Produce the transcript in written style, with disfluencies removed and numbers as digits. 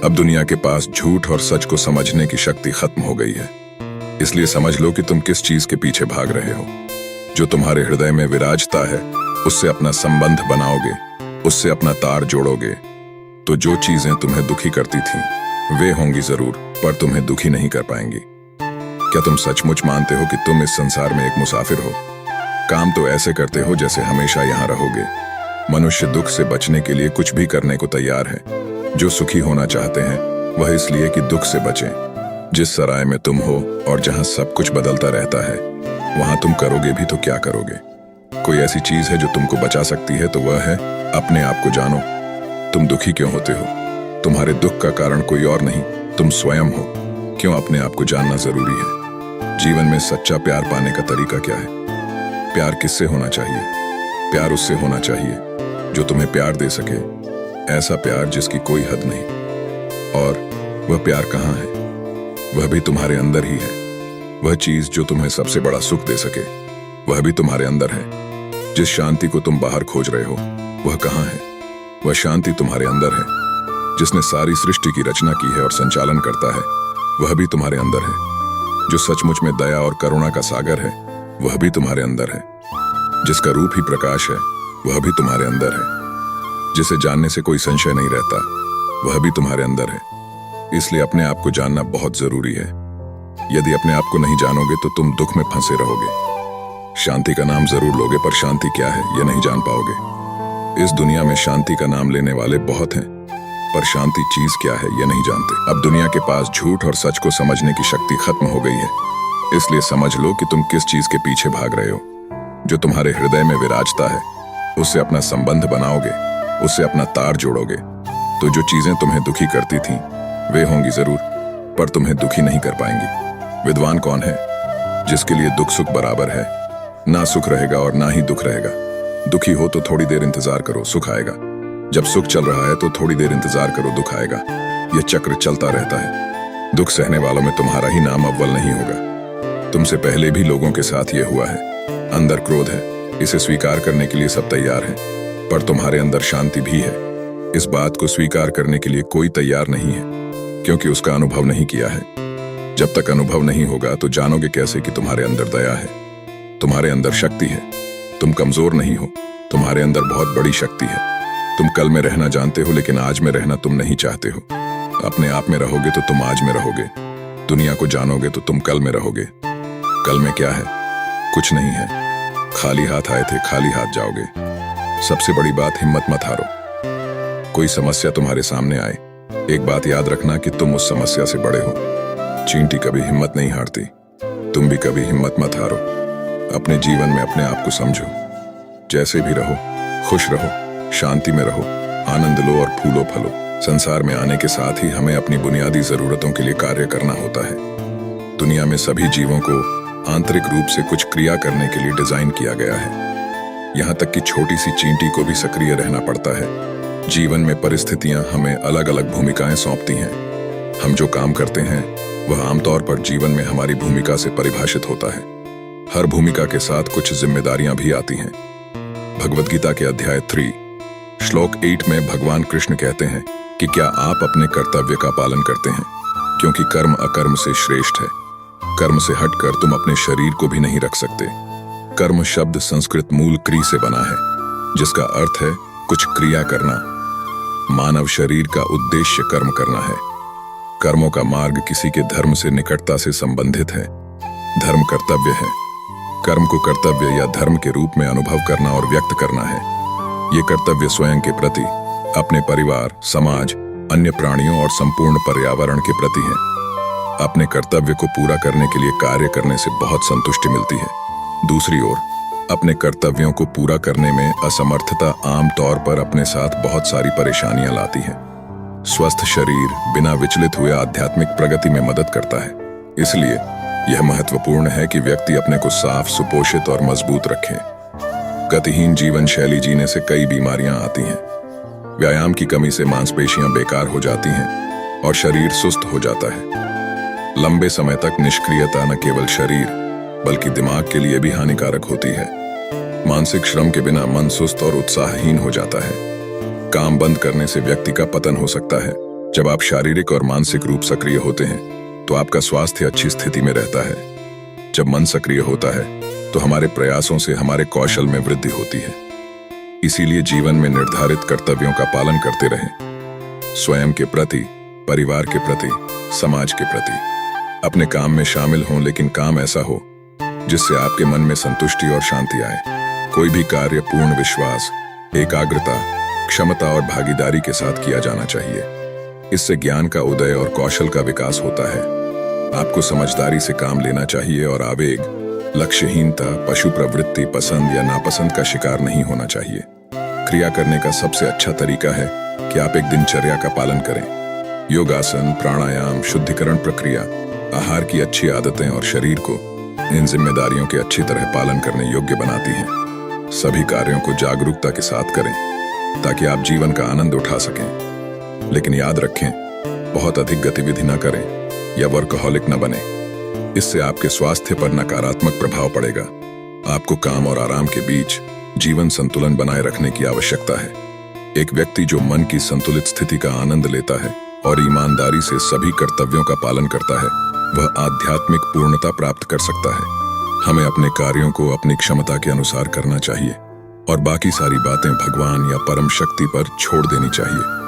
अब दुनिया के पास झूठ और सच को समझने की शक्ति खत्म हो गई है। इसलिए समझ लो कि तुम किस चीज के पीछे भाग रहे हो। जो तुम्हारे हृदय में विराजता है उससे अपना संबंध बनाओगे, उससे अपना तार जोड़ोगे, तो जो चीजें तुम्हें दुखी करती थीं वे होंगी जरूर, पर तुम्हें दुखी नहीं कर पाएंगी। क्या तुम सचमुच मानते हो कि तुम इस संसार में एक मुसाफिर हो? काम तो ऐसे करते हो जैसे हमेशा यहाँ रहोगे। मनुष्य दुख से बचने के लिए कुछ भी करने को तैयार है। जो सुखी होना चाहते हैं वह इसलिए कि दुख से बचें। जिस सराय में तुम हो और जहाँ सब कुछ बदलता रहता है वहां तुम करोगे भी तो क्या करोगे? कोई ऐसी चीज है जो तुमको बचा सकती है तो वह है अपने आप को जानो। तुम दुखी क्यों होते हो? तुम्हारे दुख का कारण कोई और नहीं, तुम स्वयं हो। क्यों अपने आप को जानना जरूरी है। जीवन में सच्चा प्यार पाने का तरीका क्या है? प्यार किससे होना चाहिए? प्यार उससे होना चाहिए जो तुम्हें प्यार दे सके, ऐसा प्यार जिसकी कोई हद नहीं। और वह प्यार कहाँ है? वह भी तुम्हारे अंदर ही है। वह चीज जो तुम्हें सबसे बड़ा सुख दे सके वह भी तुम्हारे अंदर है। जिस शांति को तुम बाहर खोज रहे हो वह कहाँ है? वह शांति तुम्हारे अंदर है। जिसने सारी सृष्टि की रचना की है और संचालन करता है वह भी तुम्हारे अंदर है। जो सचमुच में दया और करुणा का सागर है वह भी तुम्हारे अंदर है। जिसका रूप ही प्रकाश है वह भी तुम्हारे अंदर है। जिसे जानने से कोई संशय नहीं रहता वह भी तुम्हारे अंदर है। इसलिए अपने आप को जानना बहुत जरूरी है। यदि अपने आप को नहीं जानोगे तो तुम दुख में फंसे रहोगे। शांति का नाम जरूर लोगे पर शांति क्या है यह नहीं जान पाओगे। इस दुनिया में शांति का नाम लेने वाले बहुत हैं पर शांति चीज क्या है यह नहीं जानते। अब दुनिया के पास झूठ और सच को समझने की शक्ति खत्म हो गई है। इसलिए समझ लो कि तुम किस चीज के पीछे भाग रहे हो। जो तुम्हारे हृदय में विराजता है उससे अपना संबंध बनाओगे, उससे अपना तार जोड़ोगे, तो जो चीजें तुम्हें दुखी करती थीं वे होंगी जरूर, पर तुम्हें दुखी नहीं कर पाएंगी। विद्वान कौन है? जिसके लिए दुख सुख बराबर है। ना सुख रहेगा और ना ही दुख रहेगा। दुखी हो तो थोड़ी देर इंतजार करो, सुख आएगा। जब सुख चल रहा है तो थोड़ी देर इंतजार करो, दुख आएगा। यह चक्र चलता रहता है। दुख सहने वालों में तुम्हारा ही नाम अव्वल नहीं होगा। तुमसे पहले भी लोगों के साथ यह हुआ है। अंदर क्रोध है, इसे स्वीकार करने के लिए सब तैयार हैं, पर तुम्हारे अंदर शांति भी है। इस बात को स्वीकार करने के लिए कोई तैयार नहीं है क्योंकि उसका अनुभव नहीं किया है। जब तक अनुभव नहीं होगा तो जानोगे कैसे कि तुम्हारे अंदर दया है, तुम्हारे अंदर शक्ति है। तुम कमजोर नहीं हो, तुम्हारे अंदर बहुत बड़ी शक्ति है। तुम कल में रहना जानते हो लेकिन आज में रहना तुम नहीं चाहते हो। अपने आप में रहोगे तो तुम आज में रहोगे। दुनिया को जानोगे तो तुम कल में रहोगे। कल में क्या है? कुछ नहीं है। खाली हाथ आए थे, खाली हाथ जाओगे। सबसे बड़ी बात, हिम्मत मत हारो। कोई समस्या तुम्हारे सामने आए, एक बात याद रखना कि तुम उस समस्या से बड़े हो। चींटी कभी हिम्मत नहीं हारती, तुम भी कभी हिम्मत मत हारो। अपने जीवन में अपने आप को समझो। जैसे भी रहो, खुश रहो, शांति में रहो, आनंद लो और फूलो फलो। संसार में आने के साथ ही हमें अपनी बुनियादी जरूरतों के लिए कार्य करना होता है। दुनिया में सभी जीवों को आंतरिक रूप से कुछ क्रिया करने के लिए डिजाइन किया गया है। यहाँ तक कि छोटी सी चींटी को भी सक्रिय रहना पड़ता है। जीवन में परिस्थितियां हमें अलग अलग भूमिकाएं सौंपती हैं। हम जो काम करते हैं वह आमतौर पर जीवन में हमारी भूमिका से परिभाषित होता है। हर भूमिका के साथ कुछ जिम्मेदारियां भी आती हैं। भगवद गीता के अध्याय 3 श्लोक 8 में भगवान कृष्ण कहते हैं कि क्या आप अपने कर्तव्य का पालन करते हैं, क्योंकि कर्म अकर्म से श्रेष्ठ है। कर्म से हटकर तुम अपने शरीर को भी नहीं रख सकते। कर्म शब्द संस्कृत मूल क्री से बना है जिसका अर्थ है कुछ क्रिया करना। मानव शरीर का उद्देश्य कर्म करना है। कर्मों का मार्ग किसी के धर्म से निकटता से संबंधित है। धर्म कर्तव्य है। कर्म को कर्तव्य या धर्म के रूप में अनुभव करना और व्यक्त करना है। ये कर्तव्य स्वयं के प्रति, अपने परिवार, समाज, अन्य प्राणियों और संपूर्ण पर्यावरण के प्रति है। अपने कर्तव्य को पूरा करने के लिए कार्य करने से बहुत संतुष्टि मिलती है। दूसरी ओर अपने कर्तव्यों को पूरा करने में असमर्थता आमतौर पर अपने साथ बहुत सारी परेशानियां लाती है। स्वस्थ शरीर बिना विचलित हुए आध्यात्मिक प्रगति में मदद करता है। इसलिए यह महत्वपूर्ण है कि व्यक्ति अपने को साफ, सुपोषित और मजबूत रखे। गतिहीन जीवन शैली जीने से कई बीमारियां आती हैं। व्यायाम की कमी से मांसपेशियां बेकार हो जाती हैं और शरीर सुस्त हो जाता है। लंबे समय तक निष्क्रियता न केवल शरीर बल्कि दिमाग के लिए भी हानिकारक होती है। मानसिक श्रम के बिना मन सुस्त और उत्साहहीन हो जाता है। काम बंद करने से व्यक्ति का पतन हो सकता है। जब आप शारीरिक और मानसिक रूप सक्रिय होते हैं तो आपका स्वास्थ्य अच्छी स्थिति में रहता है। जब मन सक्रिय होता है तो हमारे प्रयासों से हमारे कौशल में वृद्धि होती है। इसीलिए जीवन में निर्धारित कर्तव्यों का पालन करते रहें। स्वयं के प्रति, परिवार के प्रति, समाज के प्रति। अपने काम में शामिल हों, लेकिन काम ऐसा हो जिससे आपके मन में संतुष्टि और शांति आए। कोई भी कार्य पूर्ण विश्वास, एकाग्रता, क्षमता और भागीदारी के साथ किया जाना चाहिए। इससे ज्ञान का उदय और कौशल का विकास होता है। आपको समझदारी से काम लेना चाहिए और आवेग, लक्ष्यहीनता, पशु प्रवृत्ति, पसंद या नापसंद का शिकार नहीं होना चाहिए। क्रिया करने का सबसे अच्छा तरीका है कि आप एक दिनचर्या का पालन करें। योगासन, प्राणायाम, शुद्धिकरण प्रक्रिया, आहार की अच्छी आदतें और शरीर को इन जिम्मेदारियों के अच्छी तरह पालन करने योग्य बनाती हैं। सभी कार्यों को जागरूकता के साथ करें ताकि आप जीवन का आनंद उठा सकें। लेकिन याद रखें, बहुत अधिक गतिविधि न करें या वर्कहोलिक न बने। इससे आपके स्वास्थ्य पर नकारात्मक प्रभाव पड़ेगा। आपको काम और आराम के बीच जीवन संतुलन बनाए रखने की आवश्यकता है। एक व्यक्ति जो मन की संतुलित स्थिति का आनंद लेता है और ईमानदारी से सभी कर्तव्यों का पालन करता है, वह आध्यात्मिक पूर्णता प्राप्त कर सकता है। हमें अपने कार्यों को अपनी क्षमता के अनुसार करना चाहिए और बाकी सारी बातें भगवान या परम शक्ति पर छोड़ देनी चाहिए।